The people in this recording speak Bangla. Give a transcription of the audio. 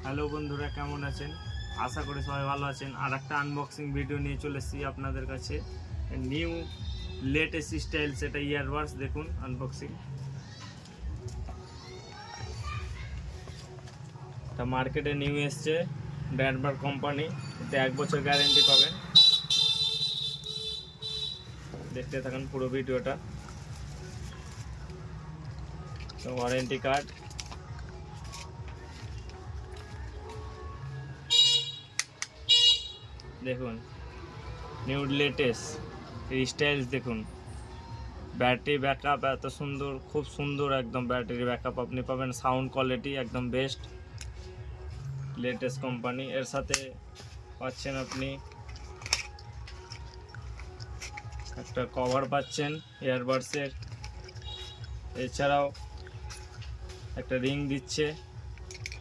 হ্যালো বন্ধুরা, কেমন আছেন? আশা করি সবাই ভালো আছেন। আর একটা আনবক্সিং ভিডিও নিয়ে চলে এসেছি আপনাদের কাছে। নিউ লেটেস্ট স্টাইল সেটা ইয়ারবাডস, দেখুন আনবক্সিং। এটা মার্কেটে নিউ এসছে, ব্র্যান্ডবার কোম্পানি। এতে 1 বছর গ্যারেন্টি পাবেন। দেখতে থাকুন পুরো ভিডিওটা। তো ওয়ারেন্টি কার্ড, দেখুন নিউ লেটেস্ট স্টাইলস, দেখুন ব্যাটারি ব্যাকআপ এত সুন্দর, খুব সুন্দর একদম ব্যাটারি ব্যাকআপ আপনি পাবেন। সাউন্ড কোয়ালিটি একদম বেস্ট, লেটেস্ট কোম্পানি। এর সাথে পাচ্ছেন আপনি একটা কভার পাচ্ছেন ইয়ারবাডসের, এছাড়াও একটা রিং দিচ্ছে।